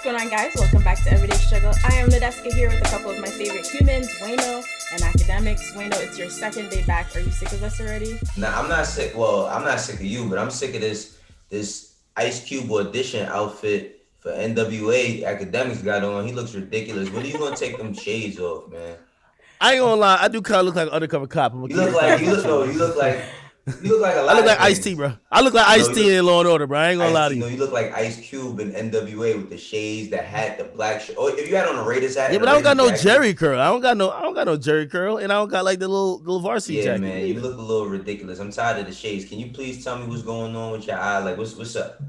going on, guys? Welcome back to Everyday Struggle. I am Nadeska here with a couple of my favorite humans, Wayno and Academics. Wayno, it's your second day back. Are you sick of us already? Nah, I'm not sick. Well, I'm not sick of you, but I'm sick of this Ice Cube audition outfit for NWA. Academics got on. He looks ridiculous. When are you gonna take them shades off, man? I ain't gonna lie, I do kind of look like an undercover cop. You look like a lot. I look like of things. Ice-T, bro. I look like Ice-T in Law and Order, bro. I ain't gonna lie to you. No, you look like Ice Cube and NWA with the shades, the hat, the black shirt. Oh, if you had on a Raiders hat. Yeah, but I don't got no Jerry curl. I don't got no Jerry curl, and I don't got like the little varsity jacket. Yeah, man, you look a little ridiculous. I'm tired of the shades. Can you please tell me what's going on with your eye? Like, what's up?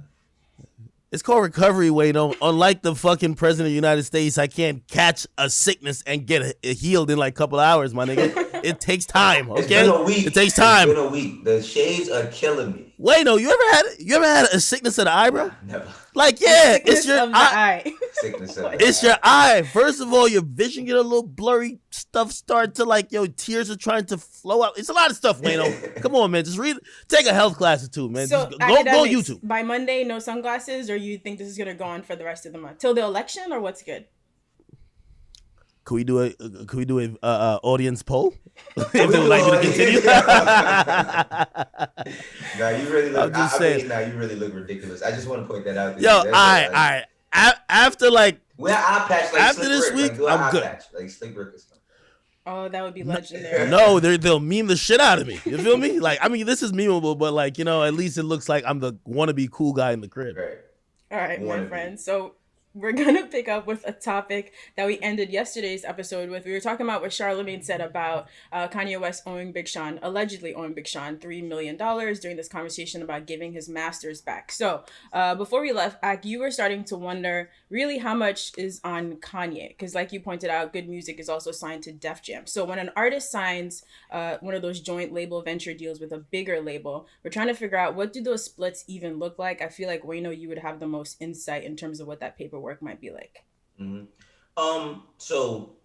It's called recovery, Wayno. Unlike the fucking president of the United States, I can't catch a sickness and get it healed in like a couple of hours, my nigga. It takes time, okay? It's been a week. It takes time. It's been a week. The shades are killing me. Wayno, you ever had a sickness of the eye, bro? Never. Like, yeah, Sickness it's your of the eye. Sickness of the It's your eye. First of all, your vision get a little blurry. Stuff start to like, tears are trying to flow out. It's a lot of stuff, Wayno. Come on, man. Just read. Take a health class or two, man. So, Just go on YouTube. By Monday, no sunglasses, or you think this is gonna go on for the rest of the month till the election, or what's good? Could we do a audience poll if they would like me to continue? Nah, you really look. I'm just saying. You really look ridiculous. I just want to point that out. Yo, all right. After like wear eye patch like after Slick this Rick. week, Like, do I'm eye good. Patch, like Slick Rick or something. Oh, that would be legendary. No, they'll meme the shit out of me. You feel me? Like, I mean, this is memeable, but like, at least it looks like I'm the wannabe cool guy in the crib. Right. All right, my friend. So we're going to pick up with a topic that we ended yesterday's episode with. We were talking about what Charlamagne said about Kanye West allegedly owing Big Sean $3 million during this conversation about giving his masters back. So before we left, Ak, you were starting to wonder really how much is on Kanye. Because like you pointed out, Good Music is also signed to Def Jam. So when an artist signs one of those joint label venture deals with a bigger label, we're trying to figure out what do those splits even look like. I feel like, Wayno, you would have the most insight in terms of what that paperwork might be like. So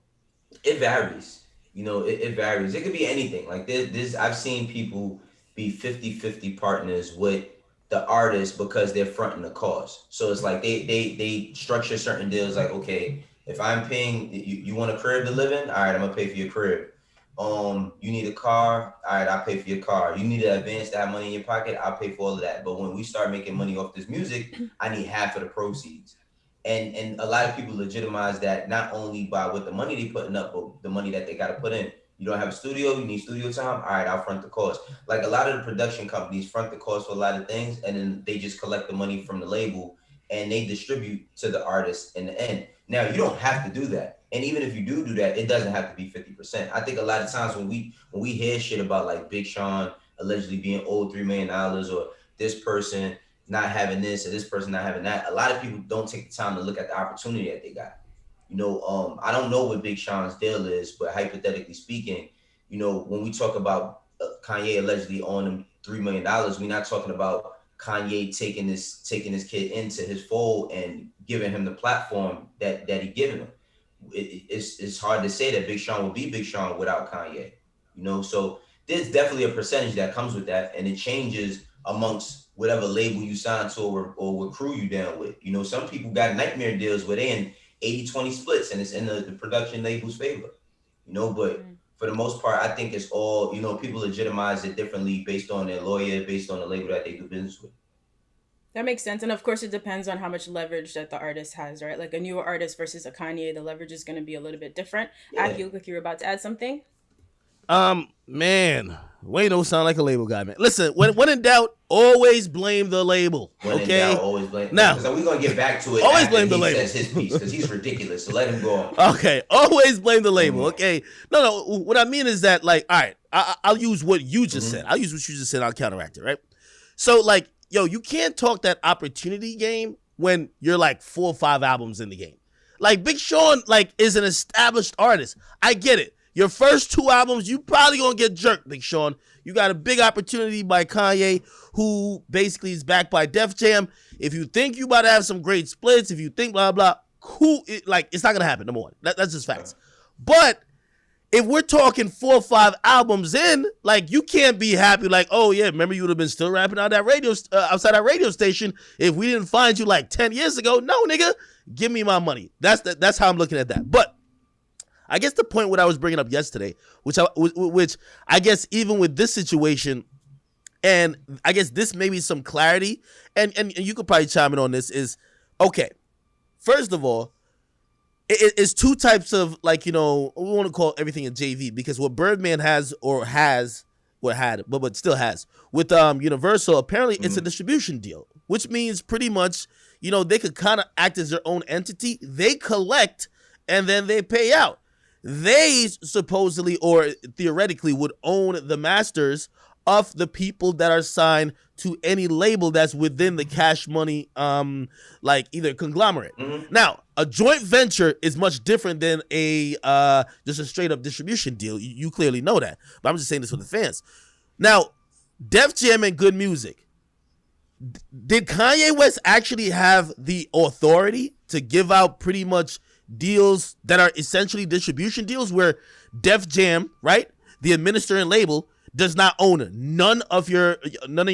it varies. It varies. It could be anything. Like this I've seen people be 50-50 partners with the artist because they're fronting the cause. So it's like they structure certain deals like, okay, if I'm paying you want a crib to live in, all right, I'm gonna pay for your crib. You need a car, all right, I'll pay for your car. You need to advance that money in your pocket, I'll pay for all of that. But when we start making money off this music, I need half of the proceeds. And a lot of people legitimize that not only by what the money they putting up, but the money that they got to put in. You don't have a studio, you need studio time. All right, I'll front the cost. Like a lot of the production companies front the cost for a lot of things, and then they just collect the money from the label and they distribute to the artist in the end. Now you don't have to do that, and even if you do that, it doesn't have to be 50%. I think a lot of times when we hear shit about like Big Sean allegedly being owed $3 million or this person not having this or this person not having that, a lot of people don't take the time to look at the opportunity that they got. I don't know what Big Sean's deal is, but hypothetically speaking, when we talk about Kanye allegedly owing him $3 million, we're not talking about Kanye taking this kid into his fold and giving him the platform that he given him. It's hard to say that Big Sean will be Big Sean without Kanye. So there's definitely a percentage that comes with that, and it changes amongst whatever label you sign to or what crew you down with. Some people got nightmare deals where they in 80-20 splits and it's in the production label's favor. But for the most part, I think it's all, people legitimize it differently based on their lawyer, based on the label that they do business with. That makes sense. And of course, it depends on how much leverage that the artist has, right? Like a newer artist versus a Kanye, the leverage is going to be a little bit different. Yeah. Ak, you look like you were about to add something. Man, Wayno sound like a label guy, man. Listen, when in doubt, always blame the label. When okay. in doubt, always blame. Now, so we're gonna get back to it. Always after blame the he label. says his piece because he's ridiculous. So let him go on. Okay, always blame the label. Okay, no. What I mean is that, like, all right, I'll use what you just said. I'll use what you just said. I'll counteract it, right? So, like, you can't talk that opportunity game when you're like 4 or 5 albums in the game. Like Big Sean, like, is an established artist. I get it. Your first 2 albums, you probably gonna get jerked, Big Sean. You got a big opportunity by Kanye, who basically is backed by Def Jam. If you think you about to have some great splits, if you think blah, blah, cool, it's not gonna happen, number one. That's just facts. But if we're talking 4 or 5 albums in, like you can't be happy. Like, oh yeah, remember you would have been still rapping out that radio outside that radio station if we didn't find you like 10 years ago. No, nigga, give me my money. That's how I'm looking at that. But I guess the point what I was bringing up yesterday, which I guess even with this situation, and I guess this may be some clarity, and you could probably chime in on this, is okay. First of all, it's two types of, like, we want to call everything a JV, because what Birdman had, but still has with Universal, apparently it's a distribution deal, which means pretty much, they could kind of act as their own entity. They collect and then they pay out. They supposedly or theoretically would own the masters of the people that are signed to any label that's within the Cash Money, like either conglomerate. Mm-hmm. Now, a joint venture is much different than a just a straight up distribution deal. You clearly know that, but I'm just saying this for the fans. Now, Def Jam and Good Music. Did Kanye West actually have the authority to give out pretty much deals that are essentially distribution deals where Def Jam, right, the administering label, does not own none of your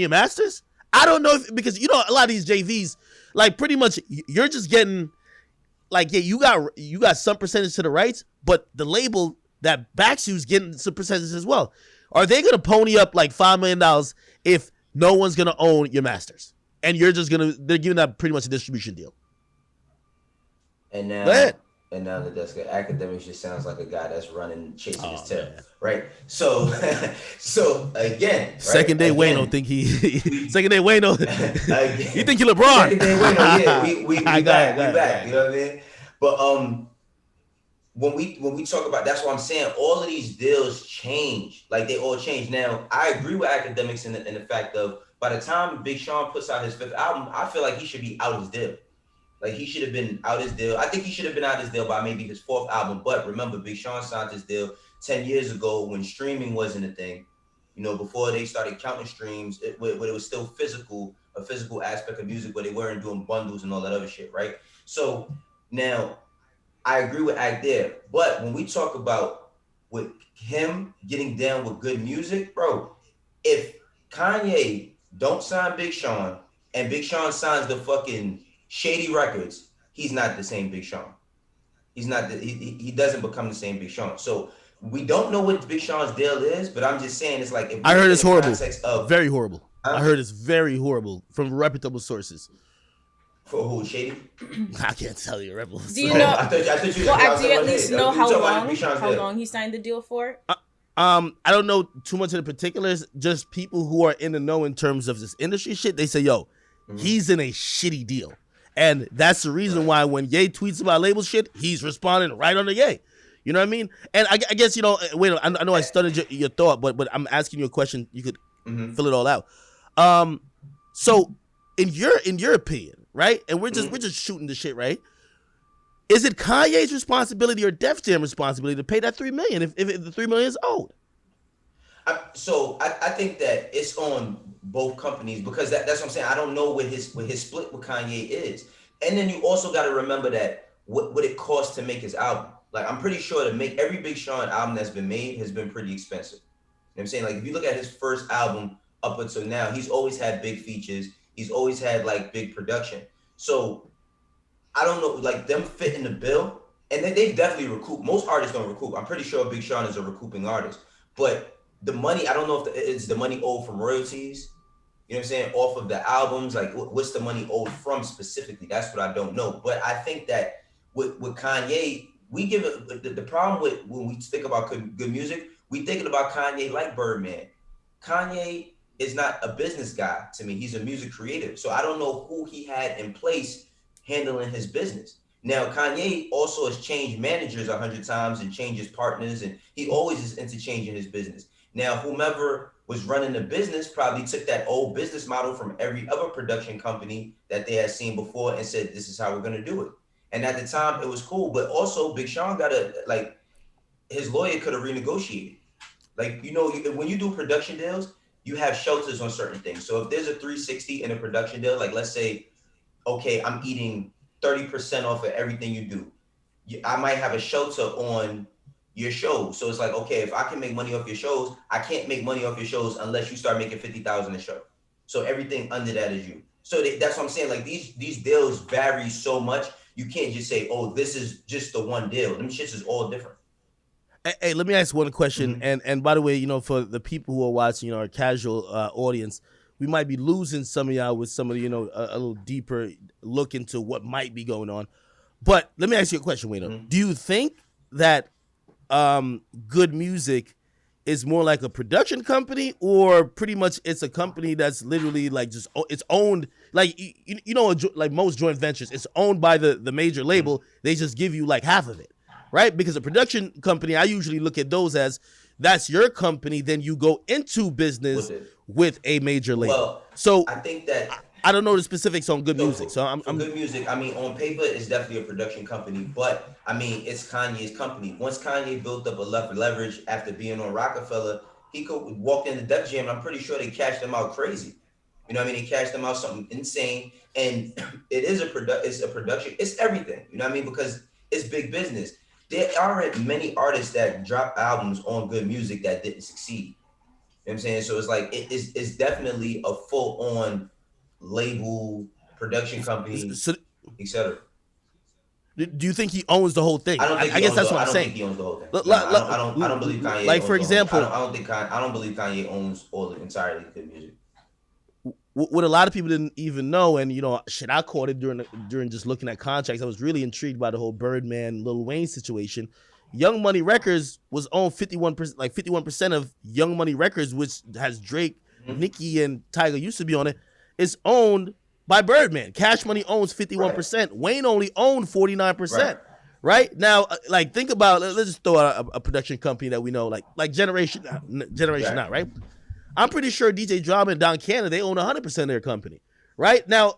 masters? I don't know if, because a lot of these JVs, like, pretty much you're just getting, like, yeah, you got some percentage to the rights, but the label that backs you is getting some percentage as well. Are they gonna pony up like $5 million if no one's gonna own your masters and they're giving that pretty much a distribution deal? And now the desk academics just sounds like a guy that's chasing his tail, man. Right? So again, right? Second day Wayne don't think he second day Wayne don't you think you LeBron? Second day Wayne, yeah, we back. You know what I mean? But when we talk about, that's what I'm saying, all of these deals change, like they all change. Now, I agree with academics in the fact of, by the time Big Sean puts out his 5th album, I feel like he should be out his deal. Like, he should have been out his deal. I think he should have been out his deal by maybe his 4th album. But remember, Big Sean signed his deal 10 years ago when streaming wasn't a thing. Before they started counting streams, it was still a physical aspect of music where they weren't doing bundles and all that other shit, right? So now, I agree with Act there. But when we talk about with him getting down with Good Music, bro, if Kanye don't sign Big Sean and Big Sean signs the fucking Shady Records, he's not the same Big Sean. He's not. He doesn't become the same Big Sean. So we don't know what Big Sean's deal is, but I'm just saying, it's like, if I heard it's horrible, very horrible. I heard it's very horrible from reputable sources. For who, Shady? I can't tell you, Rebel. Do you know? I thought you do you at least know how long he signed the deal for? I don't know too much of the particulars. Just people who are in the know in terms of this industry shit, they say, yo, he's in a shitty deal. And that's the reason why when Ye tweets about label shit, he's responding right on the Ye. You know what I mean? And I guess, wait, I know I stuttered your thought, but I'm asking you a question. You could fill it all out. So in your opinion, right? And we're just shooting the shit, right? Is it Kanye's responsibility or Def Jam responsibility to pay that $3 million if the $3 million is owed? I think that it's on both companies, because that's what I'm saying. I don't know what his split with Kanye is. And then you also got to remember that what it costs to make his album. Like, I'm pretty sure to make every Big Sean album that's been made has been pretty expensive. You know what I'm saying? Like, if you look at his first album up until now, he's always had big features. He's always had like big production. So I don't know, like, them fit in the bill, and they definitely recoup. Most artists don't recoup. I'm pretty sure Big Sean is a recouping artist, but the money, I don't know if it's the money owed from royalties, you know what I'm saying, off of the albums, like what's the money owed from specifically? That's what I don't know. But I think that with Kanye, we give it, the problem with when we think about good music, we thinking about Kanye like Birdman. Kanye is not a business guy to me. He's a music creator. So I don't know who he had in place handling his business. Now, Kanye also has changed managers 100 times and changed his partners, and he always is interchanging his business. Now, whomever was running the business probably took that old business model from every other production company that they had seen before and said, this is how we're going to do it. And at the time, it was cool. But also, Big Sean his lawyer could have renegotiated. Like, when you do production deals, you have shelters on certain things. So if there's a 360 in a production deal, like, let's say, okay, I'm eating 30% off of everything you do. I might have a shelter on your shows. So it's like, okay, if I can make money off your shows, I can't make money off your shows unless you start making 50,000 a show. So everything under that is you. So that's what I'm saying. Like these deals vary so much. You can't just say, oh, this is just the one deal. Them shits is all different. Hey, let me ask one question. And by the way, for the people who are watching, our casual audience, we might be losing some of y'all with some of the, a little deeper look into what might be going on. But let me ask you a question, Wayno. Do you think that good music is more like a production company, or pretty much it's a company that's literally like just it's owned, like like most joint ventures, it's owned by the major label. They just give you like half of it, right? Because a production company, I usually look at those as that's your company, then you go into business with a major label. Well, so I think that I don't know the specifics on good music. So I'm good music. I mean, on paper, it's definitely a production company, but I mean, it's Kanye's company. Once Kanye built up a leverage after being on Rockefeller, he could walk in the Def Jam. I'm pretty sure they cashed him out crazy. You know what I mean? They cashed him out something insane, and it is it's a production. It's everything. You know what I mean? Because it's big business. There aren't many artists that drop albums on good music that didn't succeed. You know what I'm saying? So it's like it's definitely a full on label, production company, etc. Do you think he owns the whole thing? I don't think I guess that's what I'm saying. I don't think he owns the whole thing. I don't believe Kanye. Like, for example, I don't believe Kanye owns all the entirety of good music. What a lot of people didn't even know, and I caught it during just looking at contracts. I was really intrigued by the whole Birdman Lil Wayne situation. Young Money Records was owned 51%, like 51% of Young Money Records, which has Drake, Nicki, and Tiger used to be on it, is owned by Birdman. Cash Money owns 51%. Right. Wayne only owned 49%. Right? Now, like, think about, let's just throw out a production company that we know, like Generation Now, right? I'm pretty sure DJ Drama and Don Cannon, they own 100% of their company. Right? Now,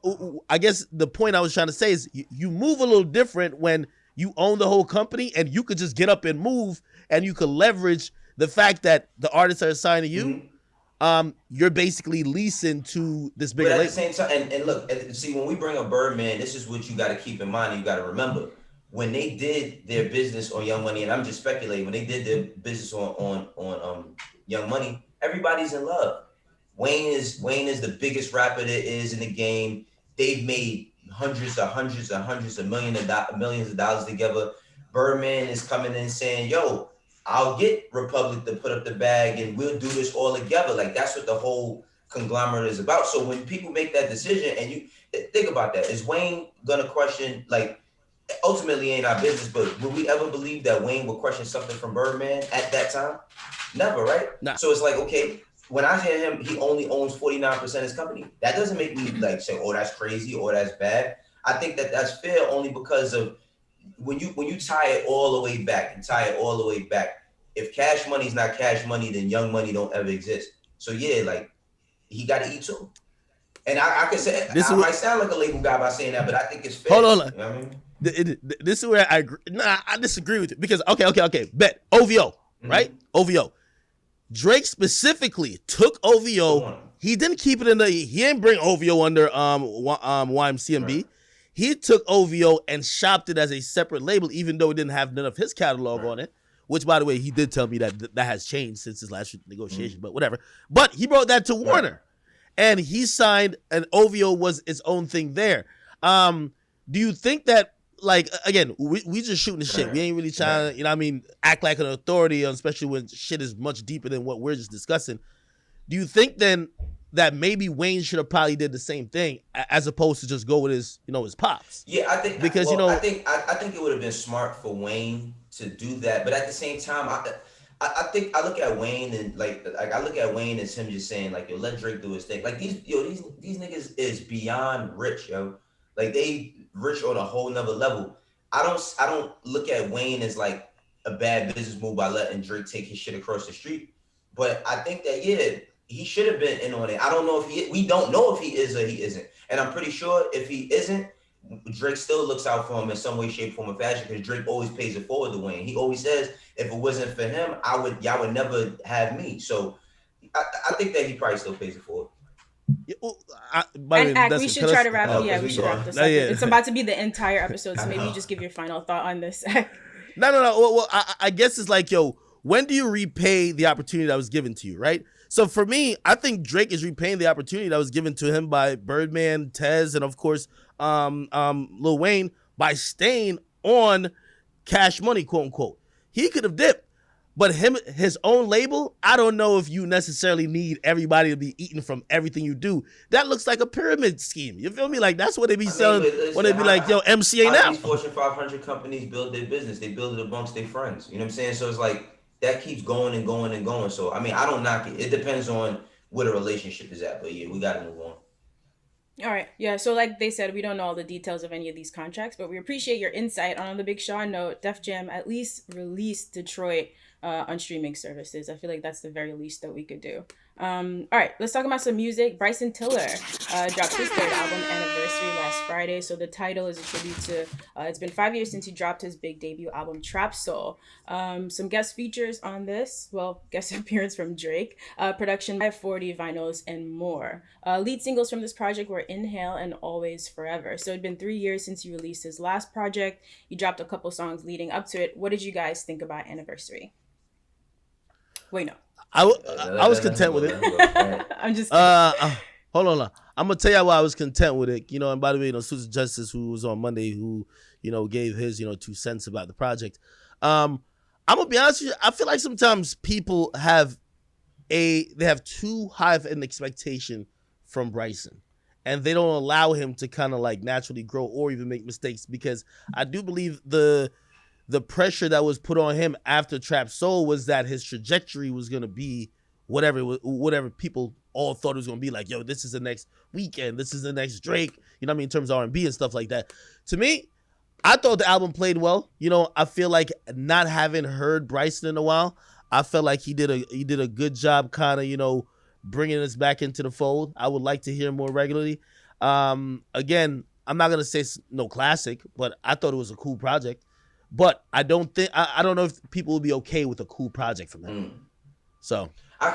I guess the point I was trying to say is you move a little different when you own the whole company, and you could just get up and move, and you could leverage the fact that the artists are assigned to you. You're basically leasing to this bigger label. But at the same time, and look, see, when we bring up Birdman, this is what you got to keep in mind. And you got to remember, when they did their business on Young Money, and I'm just speculating, when they did their business on Young Money, everybody's in love. Wayne is the biggest rapper there is in the game. They've made hundreds of millions of dollars together. Birdman is coming in saying, yo, I'll get Republic to put up the bag and we'll do this all together. Like, that's what the whole conglomerate is about. So when people make that decision, and you think about that, is Wayne gonna question, like, ultimately ain't our business, but would we ever believe that Wayne would question something from Birdman at that time? Never, right? Nah. So it's like, okay, when I hear him, he only owns 49% of his company. That doesn't make me like say, oh, that's crazy or that's bad. I think that that's fair only because of when you tie it all the way back and tie it all the way back. If Cash Money's not Cash Money, then Young Money don't ever exist. So yeah, like, he got to eat too. And I can say I might sound like a label guy by saying that, but I think it's fair. Hold on. You know what I mean? This is where I agree. I disagree with it because okay. Bet OVO, right? OVO. Drake specifically took OVO. He didn't keep it he didn't bring OVO under YMCMB. Right. He took OVO and shopped it as a separate label, even though it didn't have none of his catalog on it. Which, by the way, he did tell me that has changed since his last negotiation, but whatever. But he brought that to Warner, and he signed, and OVO was its own thing there. Do you think that, like, again, we just shooting the shit. We ain't really trying to, act like an authority, especially when shit is much deeper than what we're just discussing. Do you think then that maybe Wayne should have probably did the same thing as opposed to just go with his pops? Yeah, I think because I think it would have been smart for Wayne to do that, but at the same time, I think I look at Wayne and like I look at Wayne as him just saying like, yo, let Drake do his thing. Like these niggas is beyond rich, yo. Like they rich on a whole nother level. I don't look at Wayne as like a bad business move by letting Drake take his shit across the street. But I think that he should have been in on it. I don't know if we don't know if he is or he isn't. And I'm pretty sure if he isn't, Drake still looks out for him in some way, shape, form, or fashion, because Drake always pays it forward to Wayne. He always says, if it wasn't for him, y'all would never have me. So I think that he probably still pays it forward. Yeah, we should try to wrap. We should wrap this up. It's about to be the entire episode, so maybe you just give your final thought on this. No. Well, I guess it's like, yo, when do you repay the opportunity that was given to you, right? So for me, I think Drake is repaying the opportunity that was given to him by Birdman, Tez, and of course, Lil Wayne by staying on Cash Money, quote unquote. He could have dipped. But his own label, I don't know if you necessarily need everybody to be eating from everything you do. That looks like a pyramid scheme. You feel me? Like that's what they be selling when they be like, yo, MCA now. These Fortune 500 companies build their business. They build it amongst their friends. You know what I'm saying? So it's like that keeps going and going and going. So I mean, I don't knock it. It depends on where the relationship is at. But yeah, we got to move on. All right. Yeah. So, like they said, we don't know all the details of any of these contracts, but we appreciate your insight. On the Big Sean note, Def Jam at least released Detroit on streaming services. I feel like that's the very least that we could do. All right. Let's talk about some music. Bryson Tiller dropped his third album anniversary last Friday. So, the title is a tribute to it's been 5 years since he dropped his big debut album, Trap Soul. Some guest features on this. Well, guest appearance from Drake, production by 40 vinyls, and more. Lead singles from this project were Inhale and Always Forever. So it'd been 3 years since he released his last project. He dropped a couple songs leading up to it. What did you guys think about Anniversary? Wait, no. I was content with it. I'm just hold on. I'm gonna tell you why I was content with it. You know, and by the way, Susan Justice, who was on Monday, who gave his 2 cents about the project. I'm gonna be honest with you. I feel like sometimes people have too high of an expectation from Bryson, and they don't allow him to kind of like naturally grow or even make mistakes, because I do believe the pressure that was put on him after Trap Soul was that his trajectory was going to be whatever people all thought it was going to be. Like, yo, this is the next Weeknd, this is the next Drake, you know what I mean, in terms of R&B and stuff like that. To me, I thought the album played well. I feel like not having heard Bryson in a while, I felt like he did a good job kind of, bringing us back into the fold. I would like to hear more regularly. Again, I'm not going to say it's no classic, but I thought it was a cool project. But I don't know if people will be okay with a cool project from him. So I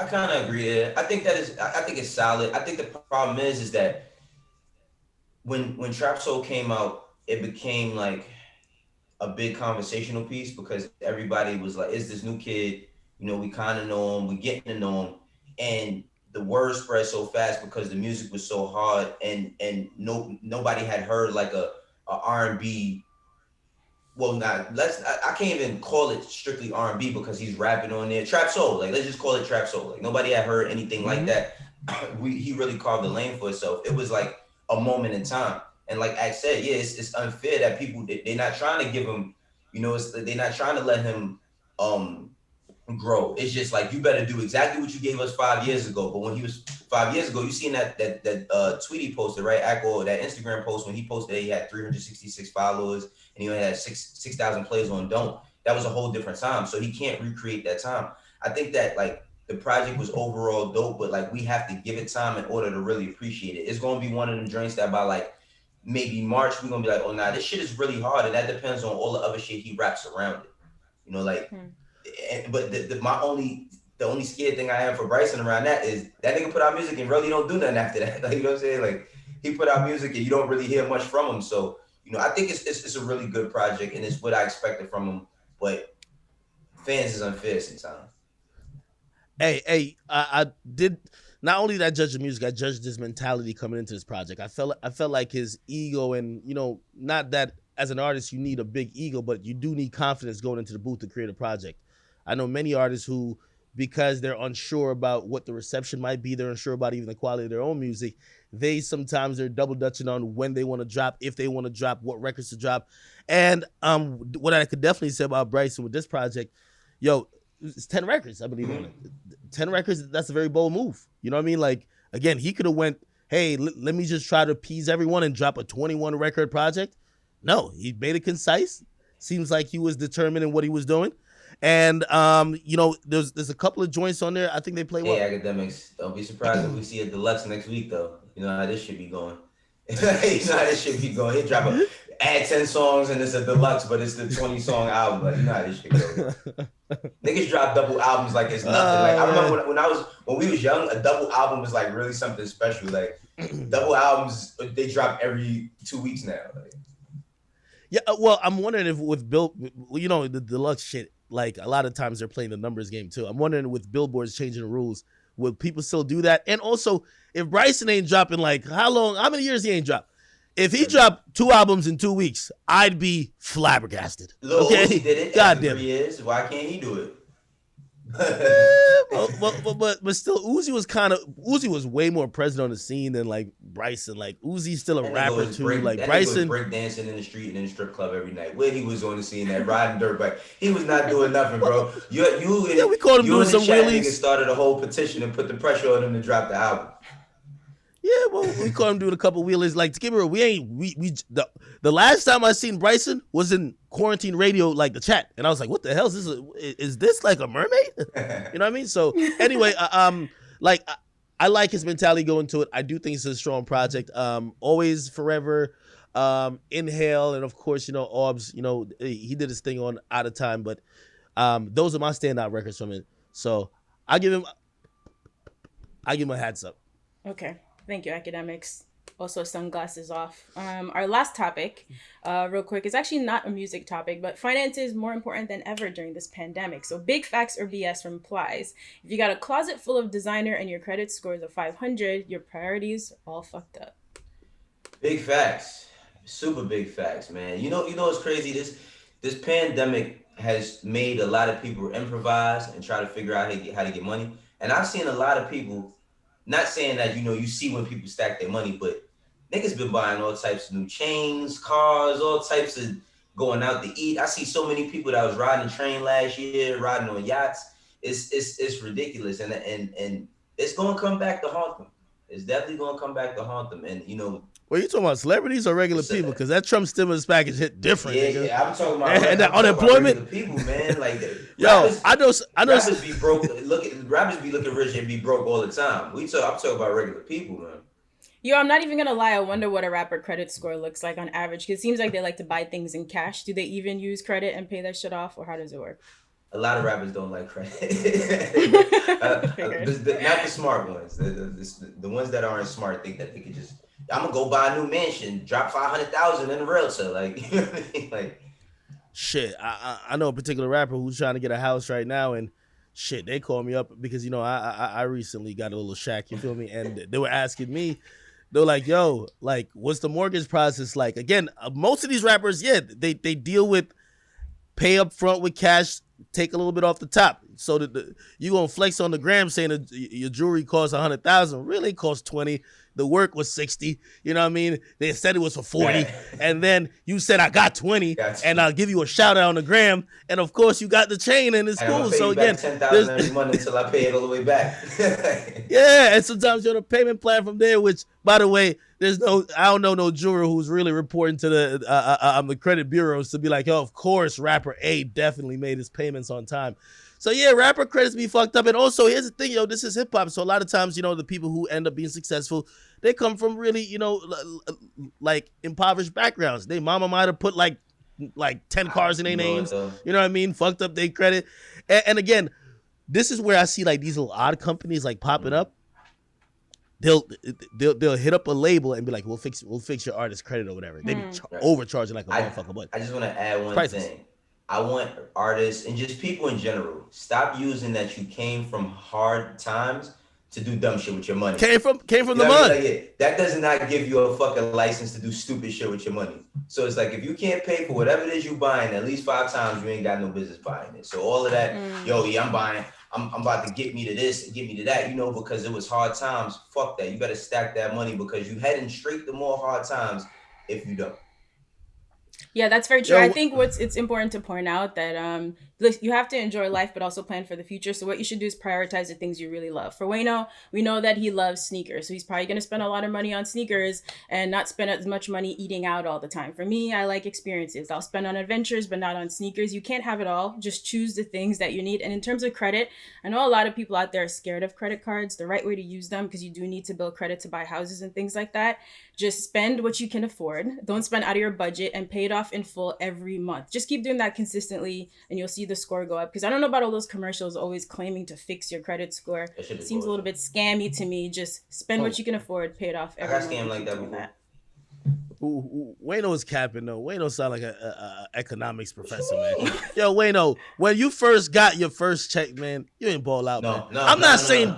kind of agree there. I think it's solid. I think the problem is that when Trap Soul came out, it became like a big conversational piece, because everybody was like, "Is this new kid? We kind of know him. We getting to know him," and the word spread so fast because the music was so hard, and nobody had heard like a R&B. Well, I can't even call it strictly R&B because he's rapping on there. Trap Soul, like let's just call it Trap Soul. Like nobody had heard anything like that. He really carved the lane for himself. It was like a moment in time. And like I said, yeah, it's unfair that people, they're not trying to give him, they're not trying to let him grow. It's just like, you better do exactly what you gave us 5 years ago. But when he was 5 years ago, you seen that tweet he posted, right? Or that Instagram post when he posted that he had 366 followers and he only had 6,000 plays on Don't. That was a whole different time. So he can't recreate that time. I think that like the project was overall dope, but like we have to give it time in order to really appreciate it. It's going to be one of them joints that by like maybe March, we're going to be like, oh, nah, this shit is really hard. And that depends on all the other shit he raps around it. But the only scared thing I have for Bryson around that is that nigga put out music and really don't do nothing after that. Like, you know what I'm saying? Like, he put out music and you don't really hear much from him. So, I think it's a really good project and it's what I expected from him. But fans is unfair sometimes. Hey, I did not only did I judge the music, I judged his mentality coming into this project. I felt like his ego, and not that as an artist you need a big ego, but you do need confidence going into the booth to create a project. I know many artists who, because they're unsure about what the reception might be, they're unsure about even the quality of their own music, they're double dutching on when they want to drop, if they want to drop, what records to drop. And what I could definitely say about Bryson with this project, it's 10 records, I believe, on it. 10 records, that's a very bold move. You know what I mean? Like, again, he could have went, hey, let me just try to appease everyone and drop a 21 record project. No, he made it concise. Seems like he was determined in what he was doing. And, there's a couple of joints on there. I think they play well. Hey, academics, don't be surprised if we see a deluxe next week, though. You know how this should be going. You know how this should be going. He add 10 songs and it's a deluxe, but it's the 20-song album. Like, you know how this shit goes. Niggas drop double albums like it's nothing. Like, I remember when we was young, a double album was like really something special. Like, double albums, they drop every 2 weeks now. Like, Yeah, well, I'm wondering if with Bill, you know, the deluxe shit, like a lot of times they're playing the numbers game too. I'm wondering with billboards changing the rules, will people still do that? And also, if Bryson ain't dropping, like, how many years he ain't dropped? If he dropped 2 albums in 2 weeks, I'd be flabbergasted. Lil Okay? Uzi did it God after damn 3 it. years. Why can't he do it? But still, Uzi was way more present on the scene than like Bryson. Like Uzi's still a rapper too. Like That nigga was Bryson, break dancing in the street and in the strip club every night. Where he was on the scene, that riding dirt bike. He was not doing nothing, bro. yeah, we called him doing some chat wheelies. niggas started a whole petition and put the pressure on him to drop the album. Yeah, well, we caught him doing a couple wheelers. Like to give it real, the last time I seen Bryson was in quarantine radio, like the chat, and I was like, "What the hell is this like a mermaid?" You know what I mean? So anyway, like I like his mentality going to it. I do think it's a strong project. Always, forever, inhale, and of course, you know, Orbs. You know, he did his thing on Out of Time, but those are my standout records from it. So I give him a hats up. Okay. Thank you, academics. Also, sunglasses off. Our last topic, real quick, is actually not a music topic, but finance is more important than ever during this pandemic. So big facts or BS from Plies. If you got a closet full of designer and your credit score is a 500, your priorities all fucked up. Big facts. Super big facts, man. You know what's crazy? This pandemic has made a lot of people improvise and try to figure out how to get money. And I've seen a lot of people, not saying that, you know, you see when people stack their money, but niggas been buying all types of new chains, cars, all types of going out to eat. I see so many people that was riding the train last year, riding on yachts. It's ridiculous. And it's gonna come back to haunt them. It's definitely gonna come back to haunt them. And you know, Well, you talking about celebrities or regular people? Because that Trump stimulus package hit different. Yeah, nigga. yeah. I'm talking about and the unemployment. People, man, like yo, rappers, I know. Rappers be broke. Rappers be looking rich and be broke all the time. I'm talking about regular people, man. Yo, I'm not even gonna lie. I wonder what a rapper credit score looks like on average. Cause it seems like they like to buy things in cash. Do they even use credit and pay that shit off, or how does it work? A lot of rappers don't like credit. Not the smart ones. The ones that aren't smart think that they could just. I'm gonna go buy a new mansion, drop 500,000 in a realtor, like, you know what I mean? Like, shit. I know a particular rapper who's trying to get a house right now, and shit, they called me up because, you know, I recently got a little shack, you feel me? And they were asking me, they're like, yo, like, what's the mortgage process like? Again, most of these rappers, yeah, they deal with pay up front with cash, take a little bit off the top. So that you gonna flex on the gram saying that your jewelry costs 100,000, really cost 20. The work was 60. You know what I mean? They said it was for 40. And then you said, I got 20 and I'll give you a shout out on the gram. And of course you got the chain and it's cool. So again, 10,000 every month until I pay it all the way back. Yeah. And sometimes you're on a payment plan from there, which by the way, I don't know no juror who's really reporting to the credit bureaus to be like, yo, of course, rapper A definitely made his payments on time. So yeah, rapper credits be fucked up. And also, here's the thing, yo, this is hip hop. So a lot of times, you know, the people who end up being successful, they come from really, you know, like impoverished backgrounds. Their mama might have put like 10 cars in their names. You know what I mean? Fucked up their credit. And again, this is where I see like these little odd companies like popping up. They'll hit up a label and be like, we'll fix your artist credit or whatever. They be overcharging like a motherfucker. But I just want to add one thing. I want artists and just people in general, stop using that you came from hard times to do dumb shit with your money. Came from the mud. Like, that does not give you a fucking license to do stupid shit with your money. So it's like, if you can't pay for whatever it is you buying at least 5 times, you ain't got no business buying it. So all of that, I'm about to get me to this and get me to that, you know, because it was hard times. Fuck that. You better stack that money because you heading straight to more hard times if you don't. Yeah, that's very true. I think it's important to point out that you have to enjoy life, but also plan for the future. So what you should do is prioritize the things you really love. For Wayno, we know that he loves sneakers. So he's probably going to spend a lot of money on sneakers and not spend as much money eating out all the time. For me, I like experiences. I'll spend on adventures, but not on sneakers. You can't have it all. Just choose the things that you need. And in terms of credit, I know a lot of people out there are scared of credit cards. The right way to use them, because you do need to build credit to buy houses and things like that. Just spend what you can afford. Don't spend out of your budget and pay it off in full every month. Just keep doing that consistently and you'll see the score go up. Because I don't know about all those commercials always claiming to fix your credit score. It seems a little bit scammy to me. Just spend what you can afford, pay it off every month. I got scammed like that before. Wayno's capping though. Wayno sound like a economics professor, man. Yo, Wayno, when you first got your first check, man, you ain't ball out, man. I'm not saying.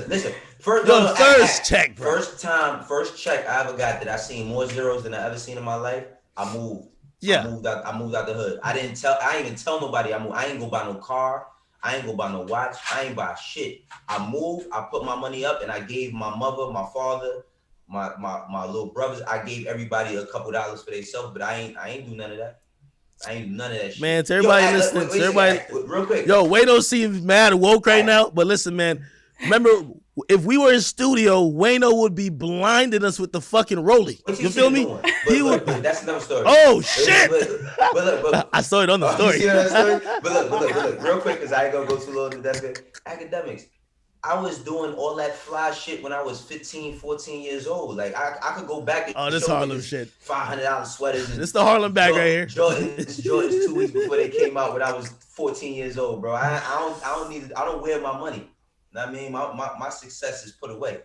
Listen. First check, bro. First check I ever got that I seen more zeros than I ever seen in my life. I moved. Yeah. I moved out the hood. I ain't even tell nobody I moved. I ain't go buy no car. I ain't go buy no watch. I ain't buy shit. I moved. I put my money up and I gave my mother, my father, my little brothers. I gave everybody a couple dollars for themselves, but I ain't do none of that. I ain't do none of that shit. Man, to everybody listening, real quick. Yo, Wayno seems mad woke right now, but listen, man. Remember, if we were in studio, Wayno would be blinding us with the fucking rolling. You feel me? But that's another story. Oh shit! But I saw it on the story. You see that story? But look, real quick, because I ain't gonna go too long into that. Academics. I was doing all that fly shit when I was 15, 14 years old. Like I could go back and this Harlem shit. $500 sweaters. This the Harlem bag right here. Jordans 2 weeks before they came out when I was 14 years old, bro. I don't wear my money. You know what I mean? My success is put away.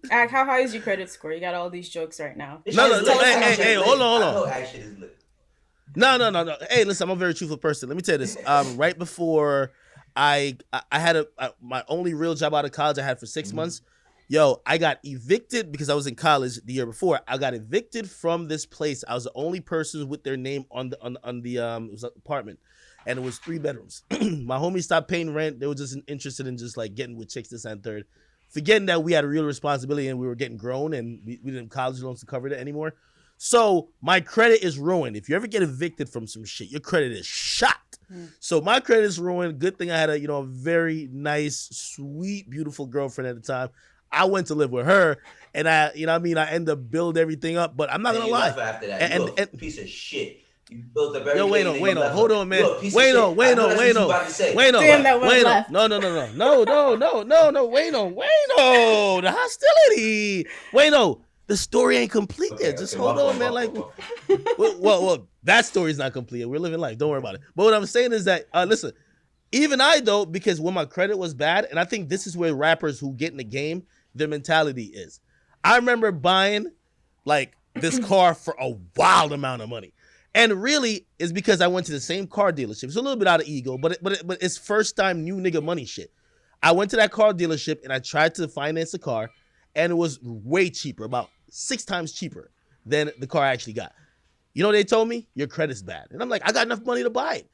Ak, how high is your credit score? You got all these jokes right now. No, hey, hold on. I know action is lit. No. Hey, listen, I'm a very truthful person. Let me tell you this. Right before I had my only real job out of college I had for 6 months. Yo, I got evicted because I was in college the year before. I got evicted from this place. I was the only person with their name on the it was an apartment. And it was 3 bedrooms. My homies stopped paying rent. They were just interested in just like getting with chicks this and third. Forgetting that we had a real responsibility and we were getting grown and we didn't have college loans to cover that anymore. So my credit is ruined. If you ever get evicted from some shit, your credit is shot. So my credit is ruined. Good thing I had a very nice, sweet, beautiful girlfriend at the time. I went to live with her and I ended up building everything up. But I'm not going to lie. After that. You a piece of shit. You built up everything. Yo, Wayno, hold on, man. Wayno. No, Wayno, the hostility. Wayno, the story ain't complete yet. Just hold on, man. Like, well, that story's not complete. We're living life. Don't worry about it. But what I'm saying is that, listen, even I though, because when my credit was bad, and I think this is where rappers who get in the game, their mentality is. I remember buying like this car for a wild amount of money. And really, it's because I went to the same car dealership. It's a little bit out of ego, but it's first time new nigga money shit. I went to that car dealership and I tried to finance the car, and it was way cheaper, about 6 times cheaper than the car I actually got. You know what they told me? Your credit's bad. And I'm like, I got enough money to buy it.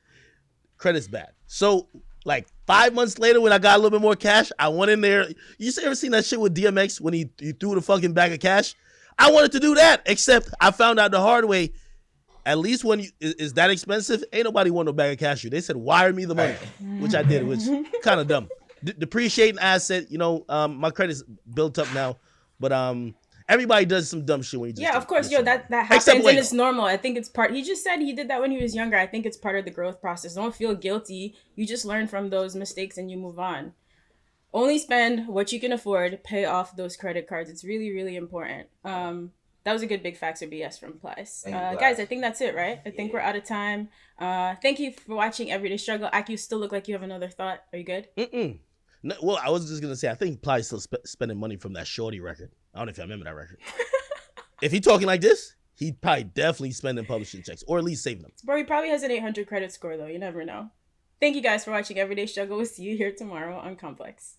Credit's bad. So like 5 months later, when I got a little bit more cash, I went in there. You ever seen that shit with DMX when he threw the fucking bag of cash? I wanted to do that, except I found out the hard way. At least when is that expensive, ain't nobody want no bag of cash. They said, wire me the money, which I did, which kind of dumb. Depreciating asset, my credit's built up now. But everybody does some dumb shit when you just of course, that happens and it's normal. I think it's part. He just said he did that when he was younger. I think it's part of the growth process. Don't feel guilty. You just learn from those mistakes and you move on. Only spend what you can afford. Pay off those credit cards. It's really, really important. That was a good big facts or BS from Plies. Guys, I think that's it, right? I think we're out of time. Thank you for watching Everyday Struggle. Ak, you still look like you have another thought. Are you good? No, well, I was just going to say, I think Plies still spending money from that Shorty record. I don't know if you remember that record. If he talking like this, he'd probably definitely spending publishing checks, or at least saving them. Bro, he probably has an 800 credit score, though. You never know. Thank you guys for watching Everyday Struggle. We'll see you here tomorrow on Complex.